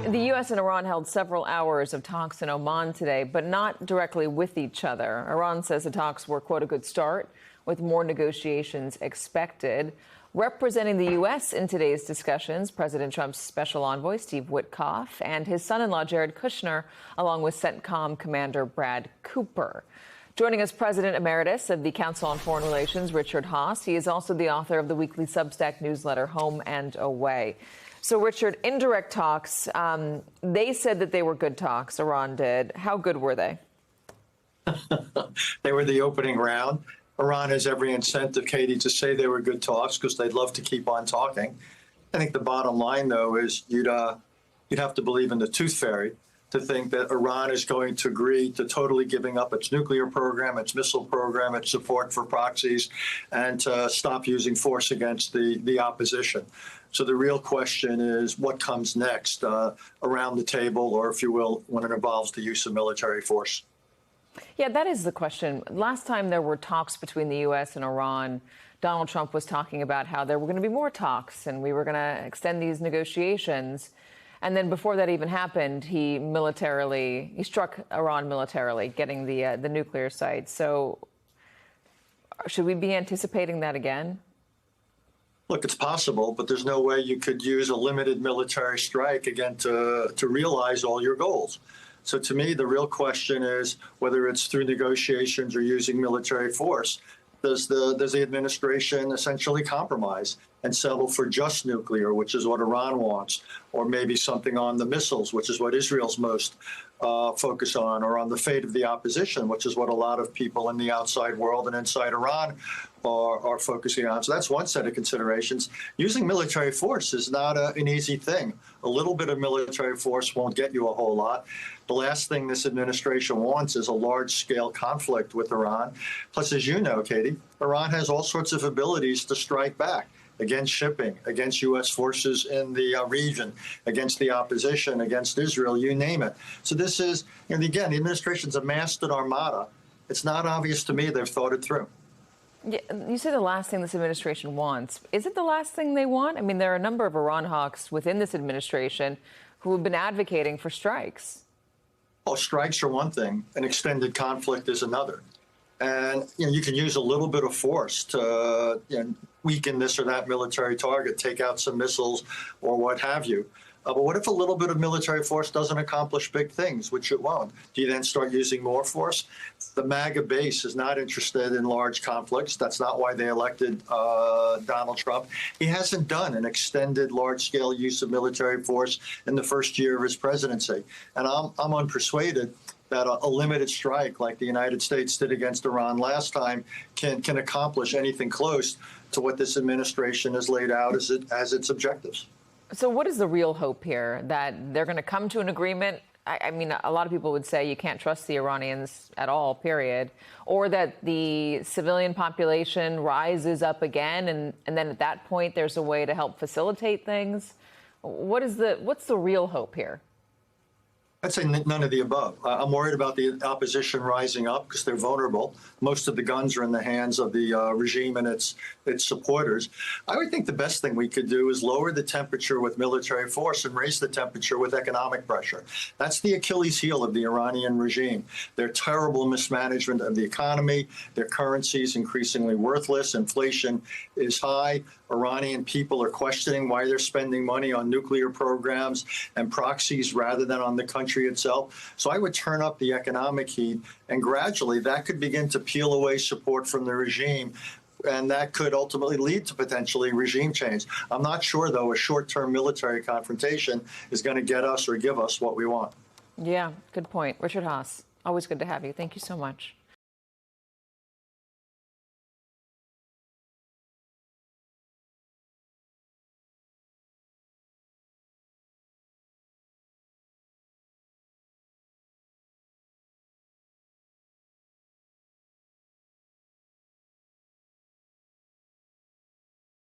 The U.S. and Iran held several hours of talks in Oman today, but not directly with each other. Iran says the talks were, quote, a good start, with more negotiations expected. Representing the U.S. in today's discussions, President Trump's special envoy, Steve Witkoff, and his son-in-law, Jared Kushner, along with CENTCOM Commander Brad Cooper. Joining us, President Emeritus of the Council on Foreign Relations, Richard Haass. He is also the author of the weekly Substack newsletter, Home and Away. So, Richard, indirect talks, they said that they were good talks, Iran did. How good were they? They were the opening round. Iran has every incentive, Katie, to say they were good talks because they'd love to keep on talking. I think the bottom line, though, is you'd have to believe in the tooth fairy to think that Iran is going to agree to totally giving up its nuclear program, its missile program, its support for proxies, and to stop using force against the opposition. So the real question is what comes next around the table, or if you will, when it involves the use of military force. Yeah, that is the question. Last time there were talks between the U.S. and Iran, Donald Trump was talking about how there were going to be more talks and we were going to extend these negotiations. And then before that even happened, he struck Iran militarily, getting the nuclear site. So should we be anticipating that again? Look, it's possible, but there's no way you could use a limited military strike again to realize all your goals. So to me, the real question is whether it's through negotiations or using military force. Does the administration essentially compromise and settle for just nuclear, which is what Iran wants, or maybe something on the missiles, which is what Israel's most focused on, or on the fate of the opposition, which is what a lot of people in the outside world and inside Iran are focusing on. So that's one set of considerations. Using military force is not an easy thing. A little bit of military force won't get you a whole lot. The last thing this administration wants is a large-scale conflict with Iran. Plus, as you know, Katie, Iran has all sorts of abilities to strike back against shipping, against U.S. forces in the region, against the opposition, against Israel, you name it. So this is, and again, the administration's amassed an armada. It's not obvious to me they've thought it through. Yeah, you say the last thing this administration wants. Is it the last thing they want? I mean, there are a number of Iran hawks within this administration who have been advocating for strikes. Well, strikes are one thing. An extended conflict is another. And you can use a little bit of force to weaken this or that military target, take out some missiles or what have you. But what if a little bit of military force doesn't accomplish big things, which it won't? Do you then start using more force? The MAGA base is not interested in large conflicts. That's not why they elected Donald Trump. He hasn't done an extended large-scale use of military force in the first year of his presidency. And I'm unpersuaded that a limited strike like the United States did against Iran last time can accomplish anything close to what this administration has laid out as its objectives. So what is the real hope here? That they're going to come to an agreement? I mean, a lot of people would say you can't trust the Iranians at all, period. Or that the civilian population rises up again, and then at that point there's a way to help facilitate things. What's the real hope here? I'd say none of the above. I'm worried about the opposition rising up because they're vulnerable. Most of the guns are in the hands of the regime and its supporters. I would think the best thing we could do is lower the temperature with military force and raise the temperature with economic pressure. That's the Achilles heel of the Iranian regime. Their terrible mismanagement of the economy, their currency is increasingly worthless, inflation is high. Iranian people are questioning why they're spending money on nuclear programs and proxies rather than on the country itself. So I would turn up the economic heat, and gradually that could begin to peel away support from the regime, and that could ultimately lead to potentially regime change. I'm not sure, though, a short-term military confrontation is going to get us or give us what we want. Yeah, good point. Richard Haass, always good to have you. Thank you so much.